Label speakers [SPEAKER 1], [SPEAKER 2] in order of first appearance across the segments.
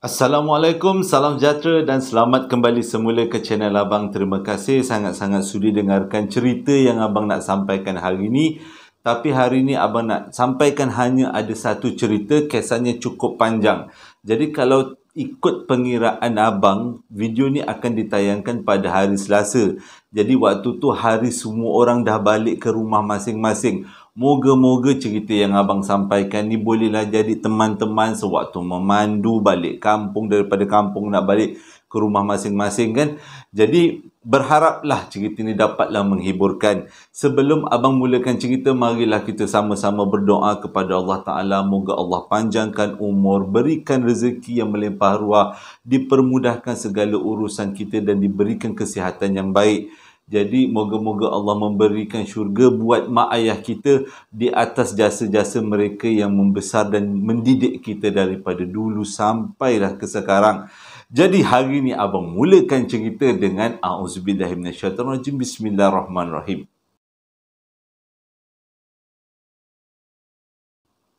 [SPEAKER 1] Assalamualaikum, salam sejahtera dan selamat kembali semula ke channel Abang. Terima kasih sangat-sangat sudi dengarkan cerita yang Abang nak sampaikan hari ini. Tapi hari ini Abang nak sampaikan hanya ada satu cerita, kesannya cukup panjang. Jadi kalau ikut pengiraan Abang, video ni akan ditayangkan pada hari Selasa. Jadi waktu tu hari semua orang dah balik ke rumah masing-masing. Moga-moga cerita yang Abang sampaikan ni bolehlah jadi teman-teman sewaktu memandu balik kampung, daripada kampung nak balik ke rumah masing-masing kan. Jadi berharaplah cerita ni dapatlah menghiburkan. Sebelum Abang mulakan cerita, marilah kita sama-sama berdoa kepada Allah Ta'ala. Moga Allah panjangkan umur, berikan rezeki yang melimpah ruah, dipermudahkan segala urusan kita dan diberikan kesihatan yang baik. Jadi moga-moga Allah memberikan syurga buat mak ayah kita di atas jasa-jasa mereka yang membesar dan mendidik kita daripada dulu sampailah ke sekarang. Jadi hari ni Abang mulakan cerita dengan A'udzubillahiminasyaitanirrajim. Bismillahirrahmanirrahim.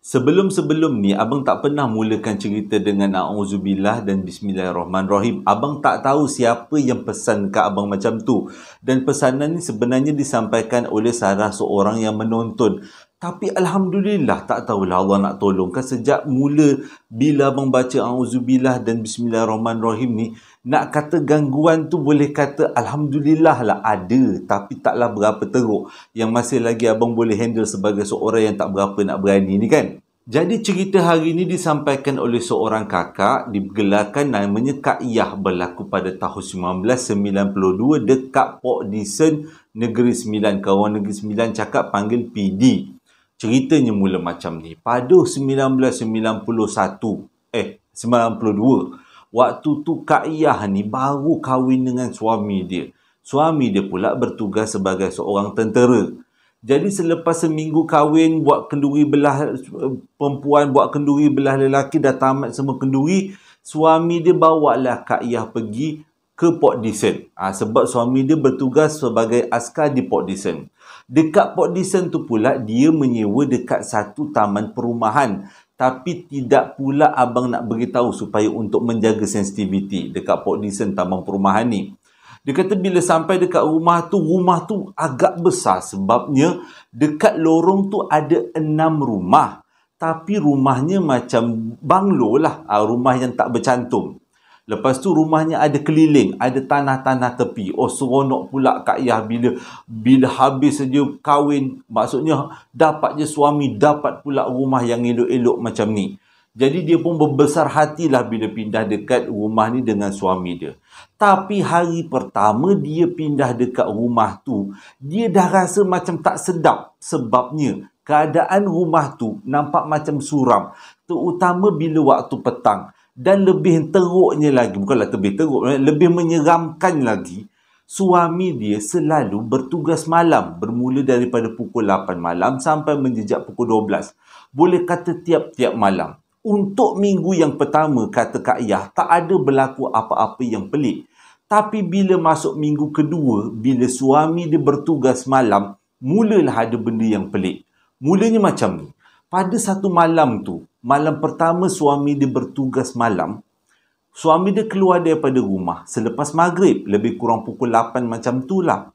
[SPEAKER 1] Sebelum ni, Abang tak pernah mulakan cerita dengan A'udzubillah dan Bismillahirrahmanirrahim. Abang tak tahu siapa yang pesan ke Abang macam tu. Dan pesanan ni sebenarnya disampaikan oleh salah seorang yang menonton. Tapi Alhamdulillah, tak tahulah Allah nak tolongkan. Sejak mula bila Abang baca A'udzubillah dan Bismillahirrahmanirrahim ni, nak kata gangguan tu boleh kata Alhamdulillah lah ada. Tapi taklah berapa teruk. Yang masih lagi Abang boleh handle sebagai seorang yang tak berapa nak berani ni kan. Jadi cerita hari ini disampaikan oleh seorang kakak, digelarkan namanya Kak Iyah, berlaku pada tahun 1992 dekat Port Dickson, Negeri Sembilan. Kawan Negeri Sembilan cakap panggil PD. Ceritanya mula macam ni. Pada 1992, waktu tu Kak Iyah ni baru kahwin dengan suami dia. Suami dia pula bertugas sebagai seorang tentera. Jadi selepas seminggu kahwin, buat kenduri belah perempuan, buat kenduri belah lelaki, dah tamat semua kenduri, suami dia bawalah Kak Iyah pergi ke Port Dickson. Sebab suami dia bertugas sebagai askar di Port Dickson. Dekat Port Dickson tu pula, dia menyewa dekat satu taman perumahan. Tapi tidak pula Abang nak beritahu supaya untuk menjaga sensitiviti dekat Port Dickson, taman perumahan ni. Dia kata bila sampai dekat rumah tu agak besar sebabnya dekat lorong tu ada 6 rumah. Tapi rumahnya macam banglo lah, rumah yang tak bercantum. Lepas tu rumahnya ada keliling, ada tanah-tanah tepi. Oh, seronok pula Kak Iyah bila habis saja kahwin, maksudnya dapat je suami, dapat pula rumah yang elok-elok macam ni. Jadi dia pun berbesar hatilah bila pindah dekat rumah ni dengan suami dia. Tapi hari pertama dia pindah dekat rumah tu, dia dah rasa macam tak sedap. Sebabnya keadaan rumah tu nampak macam suram. Terutama bila waktu petang. Dan lebih teruknya lagi, bukanlah lebih teruk, lebih menyeramkan lagi, suami dia selalu bertugas malam. Bermula daripada pukul 8 malam sampai menjejak pukul 12. Boleh kata tiap-tiap malam. Untuk minggu yang pertama, kata Kak Iyah, tak ada berlaku apa-apa yang pelik. Tapi bila masuk minggu kedua, bila suami dia bertugas malam, mulalah ada benda yang pelik. Mulanya macam ni. Pada satu malam tu, malam pertama suami dia bertugas malam, suami dia keluar daripada rumah selepas maghrib, lebih kurang pukul 8 macam tu lah.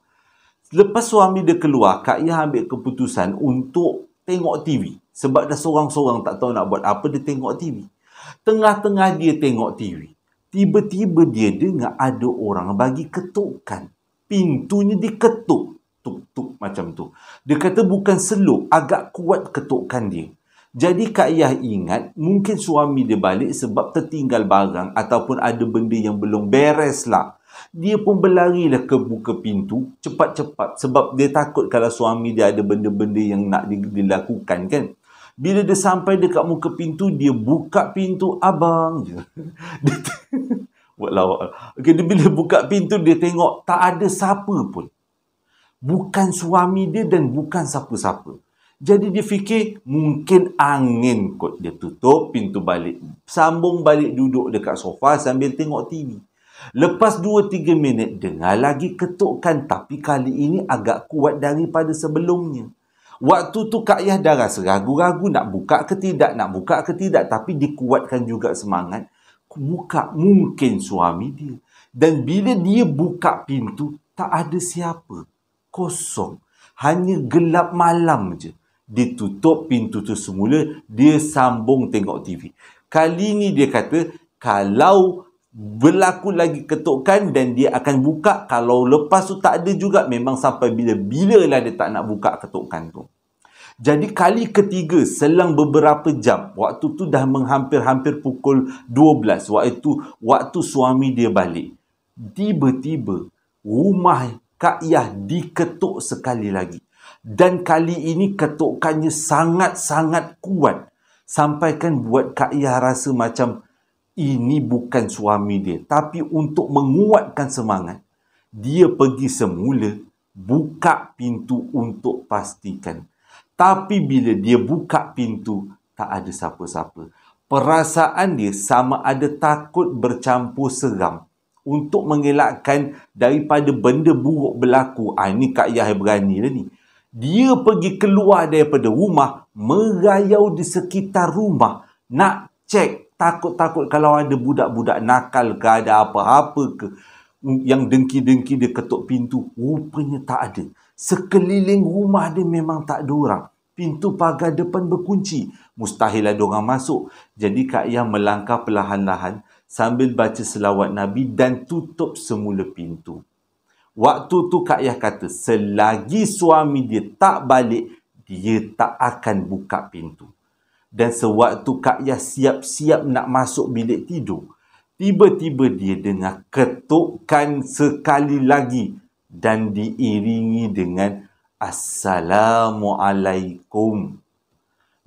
[SPEAKER 1] Lepas suami dia keluar, Kak Iyah ambil keputusan untuk tengok TV. Sebab dah sorang-sorang tak tahu nak buat apa, dia tengok TV. Tengah-tengah dia tengok TV, tiba-tiba dia dengar ada orang bagi ketukan. Pintunya diketuk. Tuk-tuk macam tu. Dia kata bukan seluk, agak kuat ketukan dia. Jadi Kak Iyah ingat mungkin suami dia balik sebab tertinggal barang ataupun ada benda yang belum beres lah. Dia pun berlarilah ke buka pintu cepat-cepat sebab dia takut kalau suami dia ada benda-benda yang nak dilakukan kan. Bila dia sampai dekat muka pintu, dia buka pintu, abang je. Buat lawak. Okay, bila buka pintu, dia tengok tak ada siapa pun. Bukan suami dia dan bukan siapa-siapa. Jadi dia fikir mungkin angin kot. Dia tutup pintu balik. Sambung balik duduk dekat sofa sambil tengok TV. Lepas 2-3 minit dengar lagi ketukan. Tapi kali ini agak kuat daripada sebelumnya. Waktu tu Kak Iyah dah rasa ragu-ragu nak buka ke tidak. Tapi dikuatkan juga semangat. buka, mungkin suami dia. Dan bila dia buka pintu, tak ada siapa. Kosong. Hanya gelap malam je. Dia tutup pintu tu semula, dia sambung tengok TV. Kali ni dia kata, kalau berlaku lagi ketukan dan dia akan buka, kalau lepas tu tak ada juga, memang sampai bila-bila lah dia tak nak buka ketukan tu. Jadi kali ketiga selang beberapa jam, waktu tu dah menghampir-hampir pukul 12, waktu suami dia balik. Tiba-tiba rumah Kak Yah diketuk sekali lagi. Dan kali ini ketukannya sangat-sangat kuat. Sampaikan buat Kak Yah rasa macam ini bukan suami dia. Tapi untuk menguatkan semangat, dia pergi semula buka pintu untuk pastikan. Tapi bila dia buka pintu, tak ada siapa-siapa. Perasaan dia sama ada takut bercampur seram. Untuk mengelakkan daripada benda buruk berlaku. Ini Kak Yah berani dah ni. Dia pergi keluar daripada rumah, merayau di sekitar rumah. Nak cek, takut-takut kalau ada budak-budak nakal ke, ada apa-apa ke. Yang dengki-dengki dia ketuk pintu. Rupanya tak ada. Sekeliling rumah dia memang tak ada orang. Pintu pagar depan berkunci. Mustahil ada orang masuk. Jadi Kak Yah melangkah perlahan-lahan sambil baca selawat Nabi dan tutup semula pintu. Waktu tu Kak Yah kata, selagi suami dia tak balik, dia tak akan buka pintu. Dan sewaktu Kak Yah siap-siap nak masuk bilik tidur, tiba-tiba dia dengar ketukan sekali lagi dan diiringi dengan Assalamualaikum.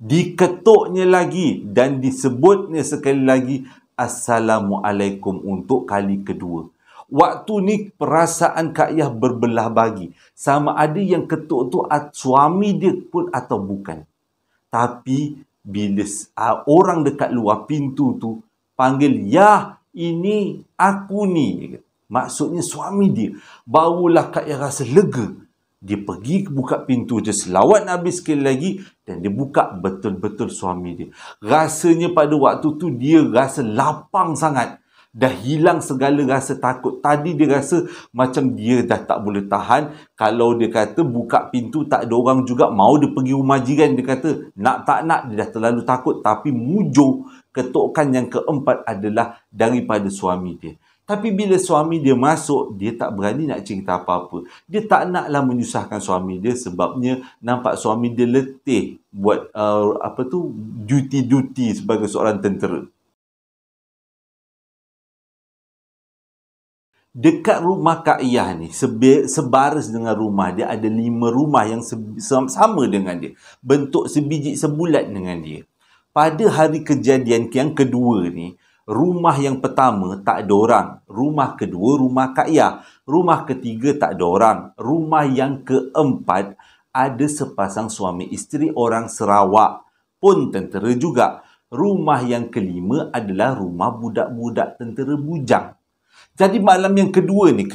[SPEAKER 1] Diketuknya lagi dan disebutnya sekali lagi Assalamualaikum untuk kali kedua. Waktu ni perasaan Kak Yah berbelah bagi. Sama ada yang ketuk tu suami dia pun atau bukan. Tapi bila orang dekat luar pintu tu panggil, "Yah, ini aku ni." Maksudnya suami dia. Barulah Kak Yah rasa lega. Dia pergi buka pintu je, selawat Nabi sekali lagi dan dia buka, betul-betul suami dia. Rasanya pada waktu tu dia rasa lapang sangat. Dah hilang segala rasa takut. Tadi dia rasa macam dia dah tak boleh tahan. Kalau dia kata buka pintu tak ada orang juga, mau dia pergi rumah jiran, dia kata nak tak nak, dia dah terlalu takut. Tapi mujur ketukan yang keempat adalah daripada suami dia. Tapi bila suami dia masuk, dia tak berani nak cerita apa-apa. Dia tak naklah menyusahkan suami dia sebabnya nampak suami dia letih buat duty-duty sebagai seorang tentera. Dekat rumah Kak Yah ni, sebaris dengan rumah dia, ada 5 rumah yang sama dengan dia. Bentuk sebiji sebulat dengan dia. Pada hari kejadian yang kedua ni, rumah yang pertama tak ada orang. Rumah kedua rumah Kak Yah. Rumah ketiga tak ada orang. Rumah yang keempat ada sepasang suami isteri orang Sarawak. Pun tentera juga. Rumah yang kelima adalah rumah budak-budak tentera bujang. Jadi malam yang kedua ni,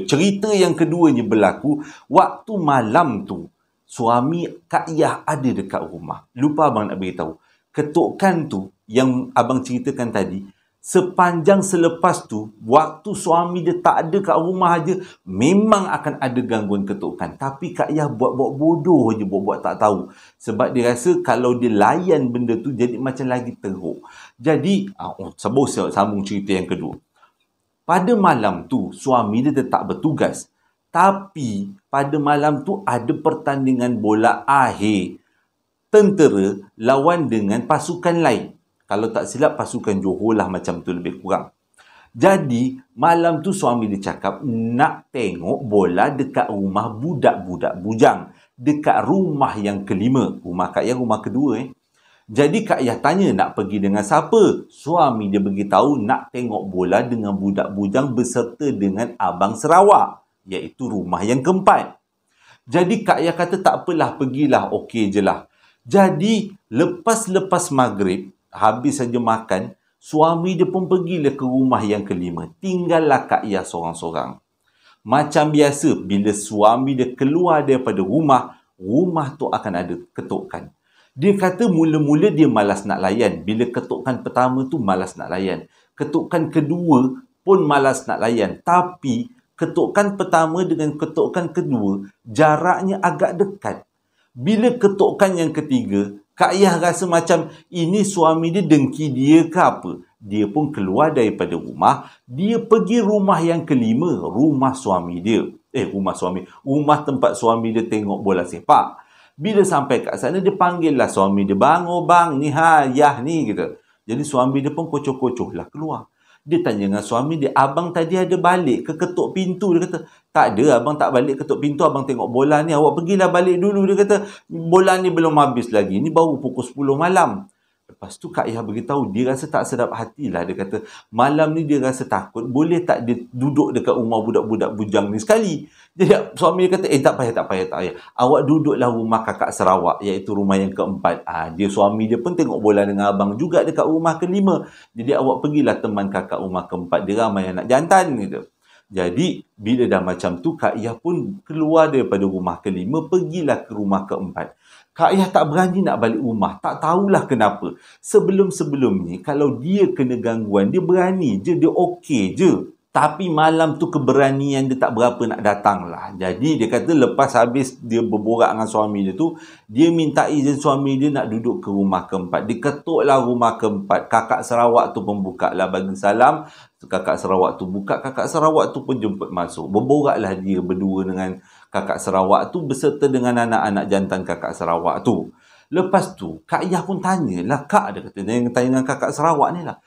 [SPEAKER 1] cerita yang keduanya berlaku waktu malam tu. Suami Kak Yah ada dekat rumah. Lupa abang nak beritahu. Ketukan tu yang abang ceritakan tadi, sepanjang selepas tu, waktu suami dia tak ada kat rumah aja, memang akan ada gangguan ketukan. Tapi Kak Yah buat-buat bodoh je, buat-buat tak tahu. Sebab dia rasa kalau dia layan benda tu, jadi macam lagi teruk. Jadi, sambung cerita yang kedua. Pada malam tu, suami dia tetap bertugas. Tapi, pada malam tu ada pertandingan bola akhir tentera lawan dengan pasukan lain. Kalau tak silap, pasukan Johor lah macam tu lebih kurang. Jadi, malam tu suami dia cakap nak tengok bola dekat rumah budak-budak bujang. Dekat rumah yang kelima. Rumah Kak Yah rumah kedua. Jadi, Kak Yah tanya nak pergi dengan siapa? Suami dia beritahu nak tengok bola dengan budak bujang beserta dengan Abang Sarawak. Iaitu rumah yang keempat. Jadi, Kak Yah kata tak apalah, pergilah, okey je lah. Jadi, lepas maghrib, habis saja makan, suami dia pun pergilah ke rumah yang kelima. Tinggallah Kak Yah seorang-seorang. Macam biasa, bila suami dia keluar daripada rumah tu akan ada ketukan. Dia kata mula-mula dia malas nak layan. Bila ketukan pertama tu malas nak layan. Ketukan kedua pun malas nak layan. Tapi ketukan pertama dengan ketukan kedua, jaraknya agak dekat. Bila ketukan yang ketiga, Kak Yah rasa macam ini suami dia dengki dia ke apa. Dia pun keluar daripada rumah. Dia pergi rumah yang kelima, rumah suami dia. Rumah tempat suami dia tengok bola sepak. Bila sampai kat sana, dia panggil lah suami dia. Bang, oh bang, ni Yah ni, kata. Jadi suami dia pun kocoh-kocoh lah keluar. Dia tanya dengan suami dia, abang tadi ada balik ke ketuk pintu? Dia kata, tak ada, abang tak balik ketuk pintu, abang tengok bola ni, awak pergilah balik dulu. Dia kata, bola ni belum habis lagi, ni baru pukul 10 malam. Lepas tu Kak Yah beritahu, dia rasa tak sedap hatilah. Dia kata, malam ni dia rasa takut, boleh tak dia duduk dekat rumah budak-budak bujang ni sekali? Jadi suami dia kata, tak payah. Awak duduklah rumah kakak Sarawak, iaitu rumah yang keempat. Suami dia pun tengok bola dengan abang juga dekat rumah kelima. Jadi awak pergilah teman kakak rumah keempat, dia ramai anak jantan gitu. Jadi bila dah macam tu, Kak Yah pun keluar daripada rumah kelima, pergilah ke rumah keempat. Kak Yah tak berani nak balik rumah. Tak tahulah kenapa. Sebelum-sebelum ni, kalau dia kena gangguan, dia berani je, dia okey je. Tapi malam tu keberanian dia tak berapa nak datang lah. Jadi dia kata lepas habis dia berborak dengan suami dia tu, dia minta izin suami dia nak duduk ke rumah keempat. Dia ketuklah rumah keempat. Kakak Sarawak tu pun buka lah bagi salam. Kakak Sarawak tu buka, kakak Sarawak tu pun jemput masuk. Berboraklah dia berdua dengan kakak Sarawak tu beserta dengan anak-anak jantan kakak Sarawak tu. Lepas tu, Kak Yah pun tanyalah, Kak, dia kata, dia tanya dengan kakak Sarawak ni lah.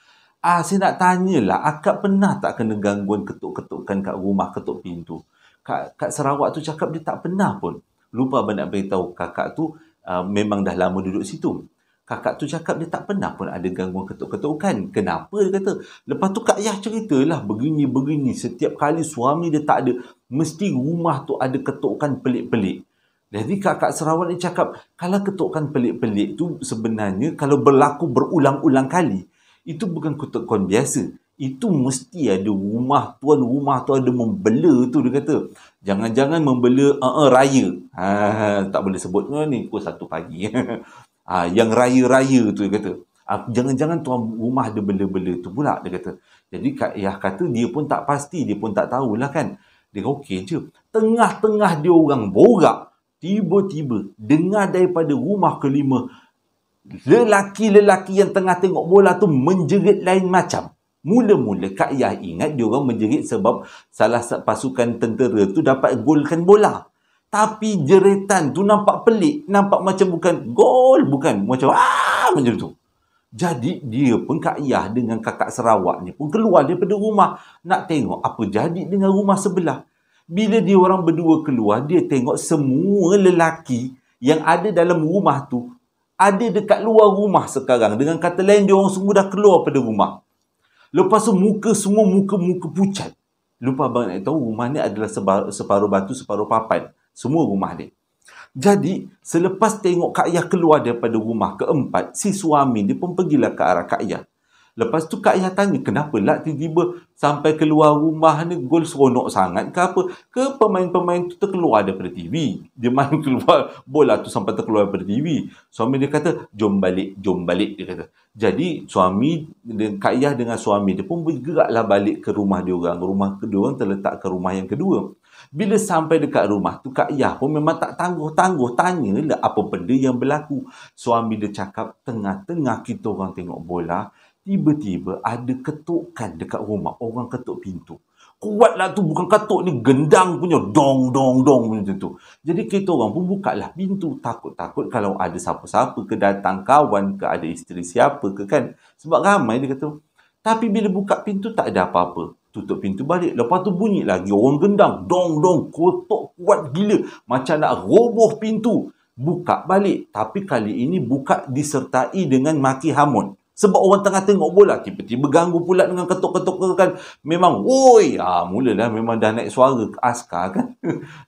[SPEAKER 1] Saya nak tanyalah, akak pernah tak kena gangguan ketuk-ketukan kat rumah, ketuk pintu? Kak Sarawak tu cakap dia tak pernah pun. Lupa abang nak beritahu, kakak tu memang dah lama duduk situ. Kakak tu cakap dia tak pernah pun ada gangguan ketuk-ketukan. Kenapa? Dia kata. Lepas tu Kak Yah ceritalah begini-begini. Setiap kali suami dia tak ada, mesti rumah tu ada ketukan pelik-pelik. Jadi kakak Sarawak ni cakap, kalau ketukan pelik-pelik tu sebenarnya kalau berlaku berulang-ulang kali, itu bukan ketukan biasa. Itu mesti ada rumah tu ada membela tu, dia kata. Jangan-jangan membela raya. Tak boleh sebut ni pukul 1 pagi. Yang raya-raya tu, dia kata. Jangan-jangan tuan rumah ada bela-bela tu pula, dia kata. Jadi Kak Yah kata dia pun tak pasti, dia pun tak tahulah kan. Dia okey je. Tengah-tengah dia orang borak, tiba-tiba dengar daripada rumah kelima, lelaki-lelaki yang tengah tengok bola tu menjerit lain macam. Mula-mula Kak Yah ingat dia orang menjerit sebab salah pasukan tentera tu dapat golkan bola. Tapi jeritan tu nampak pelik. Nampak macam bukan gol. Bukan. Macam tu. Jadi dia pun Kak Yah dengan kakak Sarawak ni pun keluar daripada rumah. Nak tengok apa jadi dengan rumah sebelah. Bila dia orang berdua keluar, dia tengok semua lelaki yang ada dalam rumah tu ada dekat luar rumah sekarang. Dengan kata lain, dia orang semua dah keluar pada rumah. Lepas tu semua muka pucat. Lupa abang nak tahu, rumah ni adalah separuh batu, separuh papan. Semua rumah dia. Jadi, selepas tengok Kak Yah keluar daripada rumah keempat, si suami dia pun pergilah ke arah Kak Yah. Lepas tu Kak Yah tanya, kenapa lah tiba-tiba sampai keluar rumah ni gol seronok sangat ke apa? Ke pemain-pemain tu terkeluar daripada TV? Dia main keluar bola tu sampai terkeluar daripada TV. Suami dia kata, jom balik, dia kata. Jadi suami, Kak Yah dengan suami dia pun bergeraklah balik ke rumah dia orang. Rumah kedua orang terletak ke rumah yang kedua. Bila sampai dekat rumah tu, Kak Yah pun memang tak tangguh-tangguh tanyalah apa benda yang berlaku. Suami dia cakap, tengah-tengah kita orang tengok bola, tiba-tiba ada ketukan dekat rumah. Orang ketuk pintu. Kuatlah tu, bukan ketuk ni, gendang punya. Dong macam tu. Jadi kita orang pun bukalah pintu. Takut-takut kalau ada siapa-siapa ke, datang kawan ke, ada isteri siapa ke kan. Sebab ramai dia kata. Tapi bila buka pintu tak ada apa-apa. Tutup pintu balik. Lepas tu bunyi lagi orang gendang. Dong, kotok kuat gila. Macam nak roboh pintu. Buka balik. Tapi kali ini buka disertai dengan maki hamun. Sebab orang tengah tengok bola, tiba-tiba ganggu pula dengan ketuk-ketuk kan. Memang, woi, mulalah memang dah naik suara ke askar kan.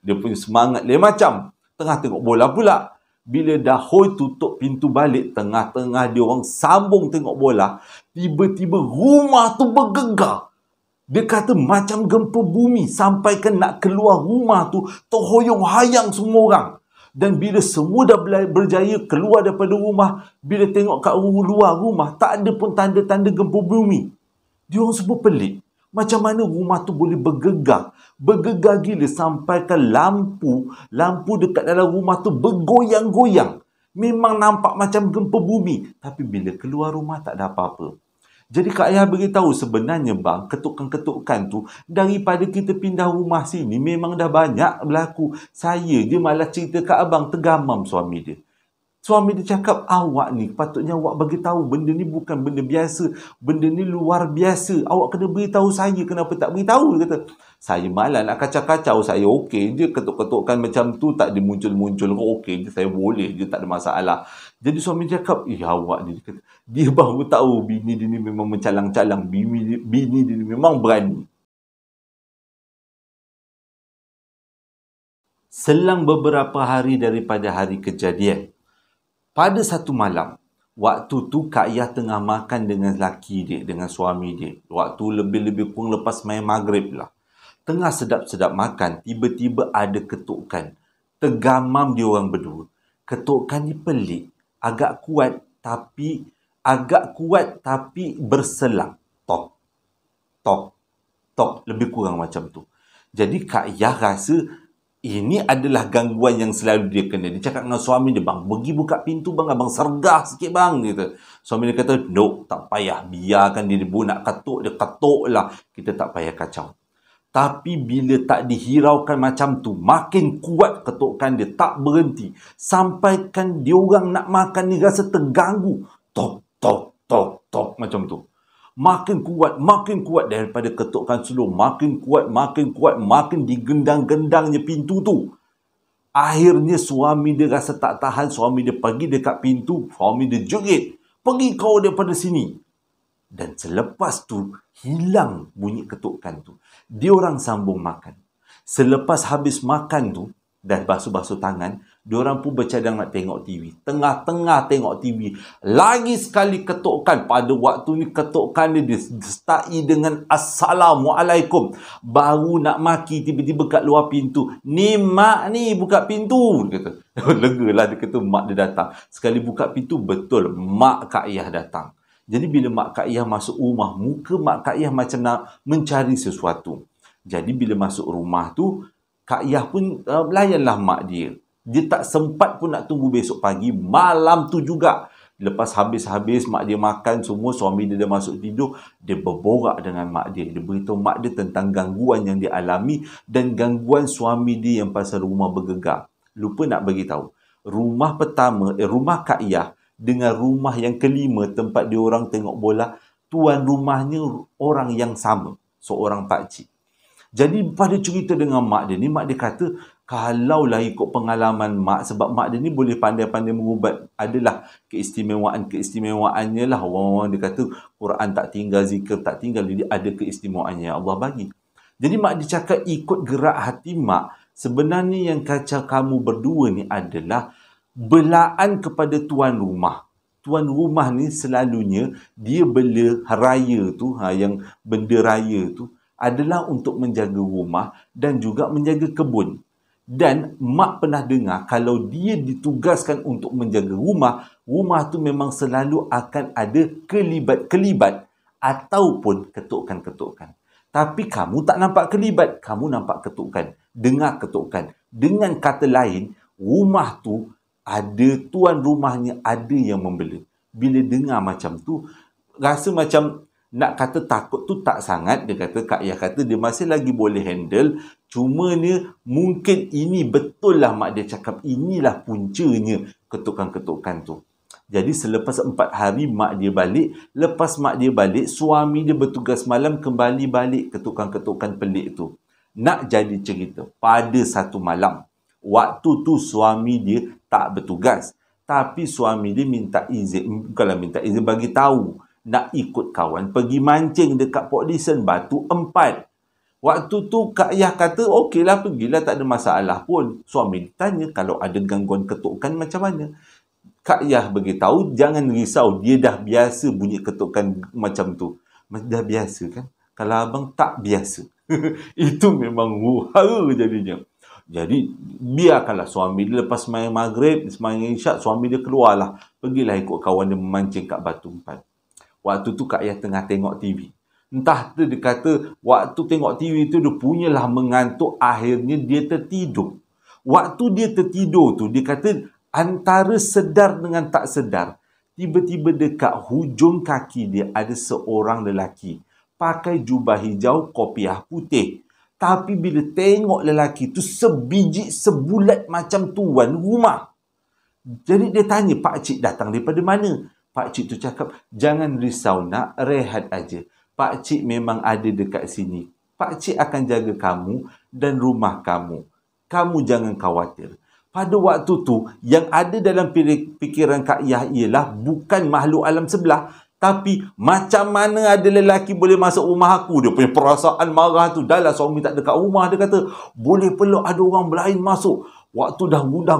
[SPEAKER 1] Dia punya semangat lain macam. Tengah tengok bola pula. Bila dah tutup pintu balik, tengah-tengah dia orang sambung tengok bola, tiba-tiba rumah tu bergegar. Dia kata macam gempa bumi, sampai kan nak keluar rumah tu, terhoyong-hayang semua orang. Dan bila semua dah berjaya keluar daripada rumah, bila tengok kat luar rumah, tak ada pun tanda-tanda gempa bumi. Dia orang semua pelik. Macam mana rumah tu boleh bergegar? Bergegar gila sampai ke lampu dekat dalam rumah tu bergoyang-goyang. Memang nampak macam gempa bumi. Tapi bila keluar rumah tak ada apa-apa. Jadi Kak Ayah beritahu sebenarnya bang, ketukan-ketukan tu daripada kita pindah rumah sini memang dah banyak berlaku. Saya je malah cerita kat abang tergamam suami dia. Suami dia cakap, awak ni patutnya awak bagi tahu benda ni bukan benda biasa. Benda ni luar biasa. Awak kena beritahu saya, kenapa tak beritahu? Dia kata, saya malah nak kacau-kacau. Saya okey je, ketuk-ketukan macam tu tak dimuncul-muncul. Okey je, saya boleh je, tak ada masalah. Jadi suami dia cakap, awak ni, dia kata, dia baru tahu bini dia ni memang mencalang-calang. Bini dia ni memang berani. Selang beberapa hari daripada hari kejadian, pada satu malam, waktu tu Kak Ayah tengah makan dengan laki dia, dengan suami dia. Waktu lebih-lebih kurang lepas main maghrib lah. Tengah sedap-sedap makan, tiba-tiba ada ketukan. Tergamam dia orang berdua. Ketukan ni pelik. Agak kuat tapi berselang. Tok, tok, tok. Lebih kurang macam tu. Jadi Kak Ayah rasa ini adalah gangguan yang selalu dia kena. Dia cakap dengan suami dia, bang, pergi buka pintu bang, abang sergah sikit bang. Gitu. Suami dia kata, no, tak payah. Biarkan dia nak ketuk, dia ketuk lah. Kita tak payah kacau. Tapi bila tak dihiraukan macam tu, makin kuat ketukan dia, tak berhenti. Sampaikan dia orang nak makan ni rasa terganggu. Tok, tok, tok, tok, macam tu. Makin kuat daripada ketukan slow. Makin kuat, makin digendang-gendangnya pintu tu. Akhirnya suami dia rasa tak tahan. Suami dia pergi dekat pintu. Suami dia jerit, pergi kau daripada sini. Dan selepas tu, hilang bunyi ketukan tu. Dia orang sambung makan. Selepas habis makan tu, dan basuh-basuh tangan, diorang pun bercadang nak tengok TV. Tengah-tengah tengok TV, lagi sekali ketukan. Pada waktu ni ketukan dia disertai dengan Assalamualaikum. Baru nak maki, tiba-tiba kat luar pintu, ni mak ni buka pintu, dia kata. Lega lah, dia kata mak dia datang. Sekali buka pintu, betul mak Kak Ayah datang. Jadi bila mak Kak Ayah masuk rumah, muka mak Kak Ayah macam nak mencari sesuatu. Jadi bila masuk rumah tu, Kak Ayah pun layanlah mak dia. Dia tak sempat pun nak tunggu besok pagi. Malam tu juga, lepas habis-habis mak dia makan semua, suami dia dah masuk tidur, dia berborak dengan mak dia. Dia beritahu mak dia tentang gangguan yang dia alami dan gangguan suami dia yang pasal rumah bergegar. Lupa nak beritahu, rumah pertama, rumah Kak Ayah dengan rumah yang kelima tempat dia orang tengok bola, tuan rumahnya orang yang sama, seorang pakcik. Jadi pada cerita dengan mak dia ni, mak dia kata, kalaulah ikut pengalaman mak, sebab mak dia ni boleh pandai-pandai mengubat, adalah keistimewaan-keistimewaannya lah. Orang-orang dia kata, Quran tak tinggal, zikir tak tinggal, jadi ada keistimewaannya Allah bagi. Jadi mak dia cakap, ikut gerak hati mak, sebenarnya yang kacau kamu berdua ni adalah belaan kepada tuan rumah. Tuan rumah ni selalunya, dia bela raya tu, yang benda raya tu, adalah untuk menjaga rumah dan juga menjaga kebun. Dan mak pernah dengar kalau dia ditugaskan untuk menjaga rumah, rumah tu memang selalu akan ada kelibat-kelibat ataupun ketukan-ketukan. Tapi kamu tak nampak kelibat, kamu nampak ketukan, dengar ketukan. Dengan kata lain, rumah tu ada tuan rumahnya, ada yang membela. Bila dengar macam tu, rasa macam nak kata takut tu tak sangat. Dia kata, Kak Ayah kata dia masih lagi boleh handle. Cuma ni mungkin ini betul lah mak dia cakap, inilah puncanya ketukan-ketukan tu. Jadi selepas 4 hari mak dia balik. Lepas mak dia balik, suami dia bertugas malam kembali balik ketukan-ketukan pelik tu. Nak jadi cerita, pada satu malam, waktu tu suami dia tak bertugas. Tapi suami dia minta izin, bukanlah minta izin, bagi tahu nak ikut kawan pergi mancing dekat Port Dickson Batu 4. Waktu tu Kak Ayah kata, okeylah pergilah, tak ada masalah pun. Suami tanya kalau ada gangguan ketukan macam mana. Kak Ayah beritahu, jangan risau, dia dah biasa bunyi ketukan macam tu. Dah biasa kan? Kalau abang tak biasa. Itu memang huru jadinya. Jadi biarkanlah suami dia lepas main maghrib, main isyak, suami dia keluarlah. Pergilah ikut kawan dia memancing kat Batu 4. Waktu tu Kak Ayah tengah tengok TV. Entah tu dia kata waktu tengok TV tu dia punyalah mengantuk, akhirnya dia tertidur. Waktu dia tertidur tu dia kata antara sedar dengan tak sedar, tiba-tiba dekat hujung kaki dia ada seorang lelaki pakai jubah hijau, kopiah putih. Tapi bila tengok lelaki tu sebiji sebulat macam tuan rumah. Jadi dia tanya, pakcik datang daripada mana? Pakcik tu cakap, jangan risau nak, rehat aja. Pakcik memang ada dekat sini. Pakcik akan jaga kamu dan rumah kamu. Kamu jangan khawatir. Pada waktu tu, yang ada dalam fikiran Kak Yah ialah bukan makhluk alam sebelah, tapi macam mana ada lelaki boleh masuk rumah aku? Dia punya perasaan marah tu. Dah lah suami tak dekat rumah. Dia kata, boleh pula ada orang lain masuk. Waktu dah gundah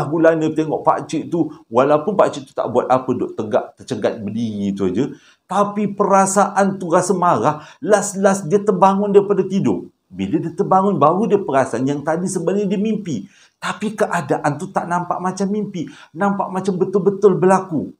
[SPEAKER 1] gulana tengok pakcik tu. Walaupun pakcik tu tak buat apa, duk tegak, tercegat berdiri tu aja. Tapi perasaan tu rasa marah. Last dia terbangun daripada tidur. Bila dia terbangun, baru dia perasan yang tadi sebenarnya dia mimpi. Tapi keadaan tu tak nampak macam mimpi. Nampak macam betul-betul berlaku.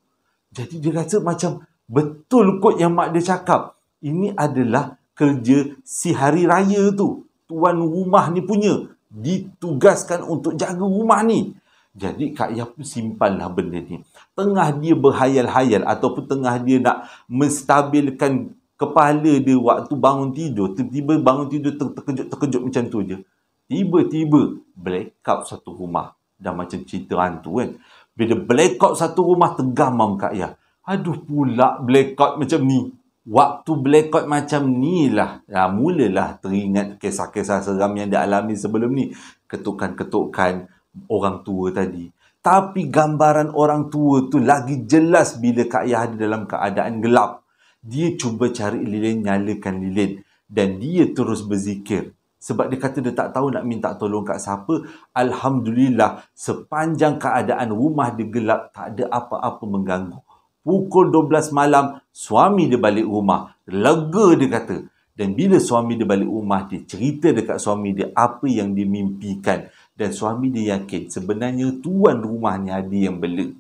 [SPEAKER 1] Jadi dia rasa macam betul kot yang mak dia cakap. Ini adalah kerja si hari raya tu. Tuan rumah ni punya. Ditugaskan untuk jaga rumah ni. Jadi Kak Yah pun simpanlah benda ni. Tengah dia berhayal-hayal ataupun tengah dia nak menstabilkan kepala dia waktu bangun tidur. Tiba-tiba bangun tidur terkejut macam tu je. Tiba-tiba blackout satu rumah. Dah macam cerita hantu kan. Bila blackout satu rumah, tergamam Kak Yah. Aduh pula blackout macam ni. Waktu blackout macam ni lah, mulalah teringat kisah-kisah seram yang dialami sebelum ni. Ketukan-ketukan orang tua tadi. Tapi gambaran orang tua tu lagi jelas bila Kak Yah ada dalam keadaan gelap. Dia cuba cari lilin, nyalakan lilin. Dan dia terus berzikir. Sebab dia kata dia tak tahu nak minta tolong kat siapa. Alhamdulillah, sepanjang keadaan rumah dia gelap, tak ada apa-apa mengganggu. Pukul 12 malam, suami dia balik rumah. Lega dia kata. Dan bila suami dia balik rumah, dia cerita dekat suami dia apa yang dia mimpikan. Dan suami dia yakin sebenarnya tuan rumah ni ada yang bela.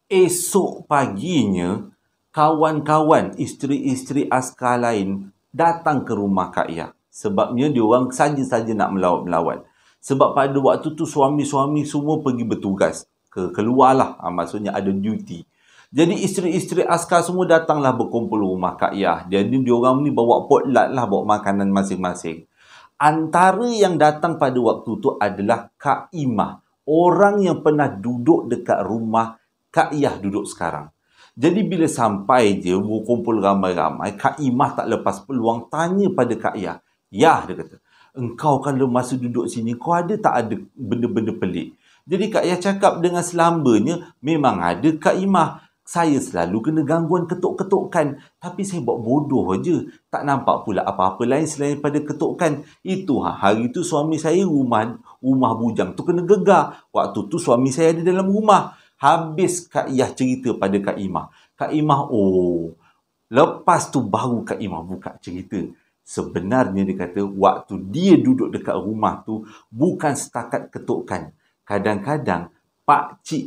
[SPEAKER 1] Esok paginya, kawan-kawan, isteri-isteri askar lain datang ke rumah Kak Yah. Sebabnya diorang saja-saja nak melawat-melawat. Sebab pada waktu tu suami-suami semua pergi bertugas. Keluar lah, maksudnya ada duty. Jadi isteri-isteri askar semua datanglah berkumpul rumah Kak Yah. Jadi diorang ni bawa potluck lah, bawa makanan masing-masing. Antara yang datang pada waktu tu adalah Kak Imah. Orang yang pernah duduk dekat rumah Kak Yah duduk sekarang. Jadi bila sampai je berkumpul ramai-ramai, Kak Imah tak lepas peluang tanya pada Kak Yah. Yah, dia kata, engkau kalau masa duduk sini, kau ada tak ada benda-benda pelik? Jadi Kak Yah cakap dengan selambanya, memang ada Kak Imah. Saya selalu kena gangguan ketuk-ketukan. Tapi saya buat bodoh je. Tak nampak pula apa-apa lain selain pada ketukan. Itu hari tu suami saya rumah bujang tu kena gegar. Waktu tu suami saya ada dalam rumah. Habis Kak Yah cerita pada Kak Imah. Kak Imah, lepas tu baru Kak Imah buka cerita. Sebenarnya dia kata, waktu dia duduk dekat rumah tu, bukan setakat ketukan. Kadang-kadang,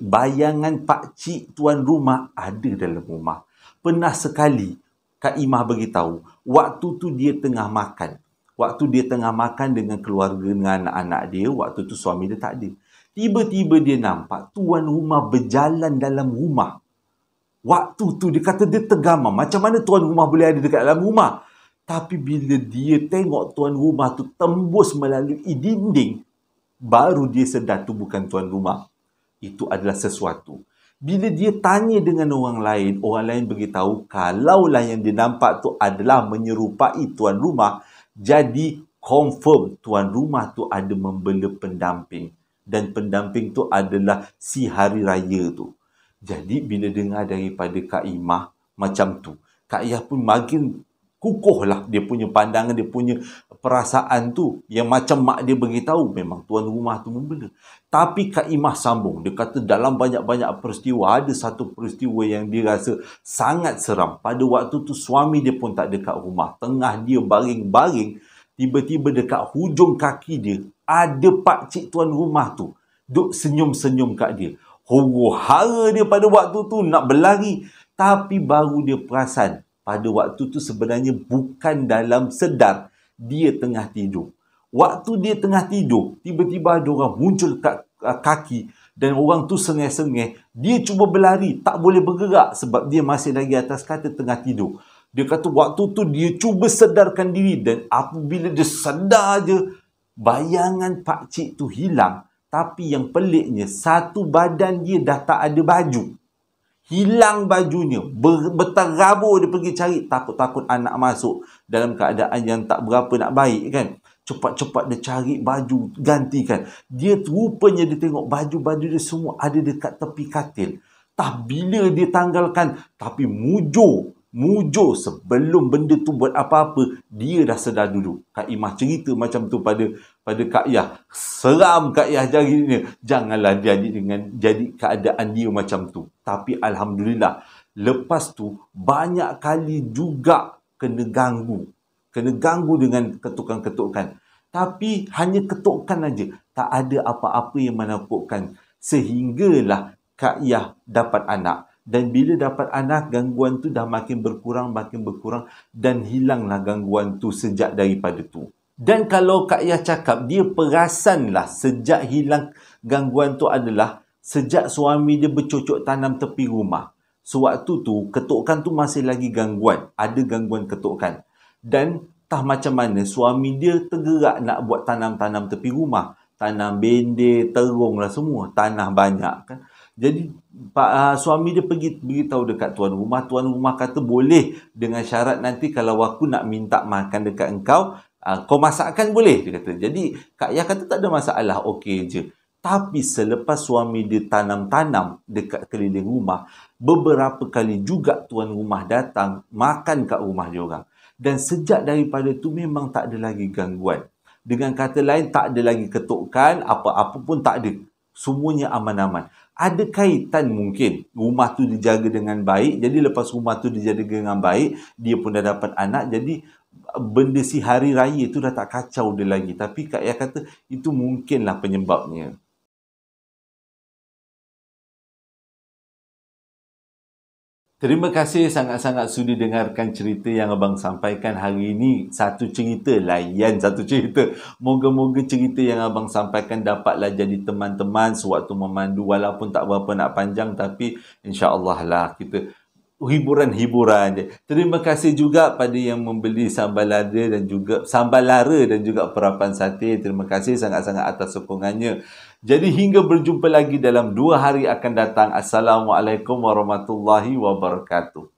[SPEAKER 1] bayangan pakcik tuan rumah ada dalam rumah. Pernah sekali, Kak Imah beritahu, waktu tu dia tengah makan. Waktu dia tengah makan dengan keluarga, dengan anak-anak dia, waktu tu suami dia tak ada. Tiba-tiba dia nampak tuan rumah berjalan dalam rumah. Waktu tu dia kata dia tergamam. Macam mana tuan rumah boleh ada dekat dalam rumah? Tapi bila dia tengok tuan rumah tu tembus melalui dinding, baru dia sedar tu bukan tuan rumah. Itu adalah sesuatu. Bila dia tanya dengan orang lain beritahu kalaulah yang dia nampak tu adalah menyerupai tuan rumah, jadi confirm tuan rumah tu ada membela pendamping. Dan pendamping tu adalah si hari raya tu. Jadi bila dengar daripada Kak Imah macam tu, Kak Yah pun makin kukuh lah dia punya pandangan, dia punya perasaan tu. Yang macam mak dia beritahu, memang tuan rumah tu membela. Tapi Kak Imah sambung. Dia kata dalam banyak-banyak peristiwa, ada satu peristiwa yang dia rasa sangat seram. Pada waktu tu suami dia pun tak dekat rumah. Tengah dia baring-baring, tiba-tiba dekat hujung kaki dia, ada pakcik tuan rumah tu duk senyum-senyum kat dia. Huru-hara dia pada waktu tu nak berlari. Tapi baru dia perasan pada waktu tu sebenarnya bukan dalam sedar dia tengah tidur. Waktu dia tengah tidur, tiba-tiba ada orang muncul kat kaki dan orang tu sengih-sengih. Dia cuba berlari, tak boleh bergerak sebab dia masih lagi atas katil tengah tidur. Dia kata waktu tu dia cuba sedarkan diri dan apabila dia sedar je, bayangan pakcik tu hilang. Tapi yang peliknya, satu badan dia dah tak ada baju. Hilang bajunya, berterabur dia pergi cari, takut-takut anak masuk dalam keadaan yang tak berapa nak baik kan. Cepat-cepat dia cari baju, gantikan. Dia rupanya dia tengok baju-baju dia semua ada dekat tepi katil. Bila dia tanggalkan, tapi mujur sebelum benda tu buat apa-apa, dia dah sedar dulu. Kak Imah cerita macam tu pada Kak Yah. Seram Kak Yah jarinya. Janganlah jadi keadaan dia macam tu. Tapi Alhamdulillah, lepas tu banyak kali juga kena ganggu dengan ketukan-ketukan. Tapi hanya ketukan aja, tak ada apa-apa yang menakutkan. Sehinggalah Kak Yah dapat anak. Dan bila dapat anak, gangguan tu dah makin berkurang dan hilanglah gangguan tu sejak daripada tu. Dan kalau Kak Yah cakap, dia perasanlah sejak hilang gangguan tu adalah sejak suami dia bercocok tanam tepi rumah. Sewaktu tu, ketukan tu masih lagi gangguan. Ada gangguan ketukan. Dan entah macam mana, suami dia tergerak nak buat tanam-tanam tepi rumah. Tanam bendir, terung lah semua. Tanah banyak kan. Jadi suami dia pergi beritahu dekat tuan rumah. Tuan rumah kata boleh dengan syarat nanti kalau aku nak minta makan dekat engkau, kau masakkan boleh, dia kata. Jadi Kak Yah kata tak ada masalah, okey je. Tapi selepas suami dia tanam-tanam dekat keliling rumah, beberapa kali juga tuan rumah datang makan kat rumah dia orang. Dan sejak daripada tu memang tak ada lagi gangguan. Dengan kata lain, tak ada lagi ketukan, apa-apa pun tak ada. Semuanya aman-aman. Ada kaitan mungkin rumah tu dijaga dengan baik. Jadi lepas rumah tu dijaga dengan baik, dia pun dah dapat anak. Jadi benda si hari raya tu dah tak kacau dia lagi. Tapi Kak Yah kata itu mungkinlah penyebabnya. Terima kasih sangat-sangat sudi dengarkan cerita yang abang sampaikan hari ini. Satu cerita, layan satu cerita. Moga-moga cerita yang abang sampaikan dapatlah jadi teman-teman sewaktu memandu. Walaupun tak berapa nak panjang, tapi insya-Allah lah kita hiburan-hiburan je. Terima kasih juga pada yang membeli sambal lara dan juga perapan sate. Terima kasih sangat-sangat atas sokongannya. Jadi hingga berjumpa lagi dalam 2 hari akan datang. Assalamualaikum warahmatullahi wabarakatuh.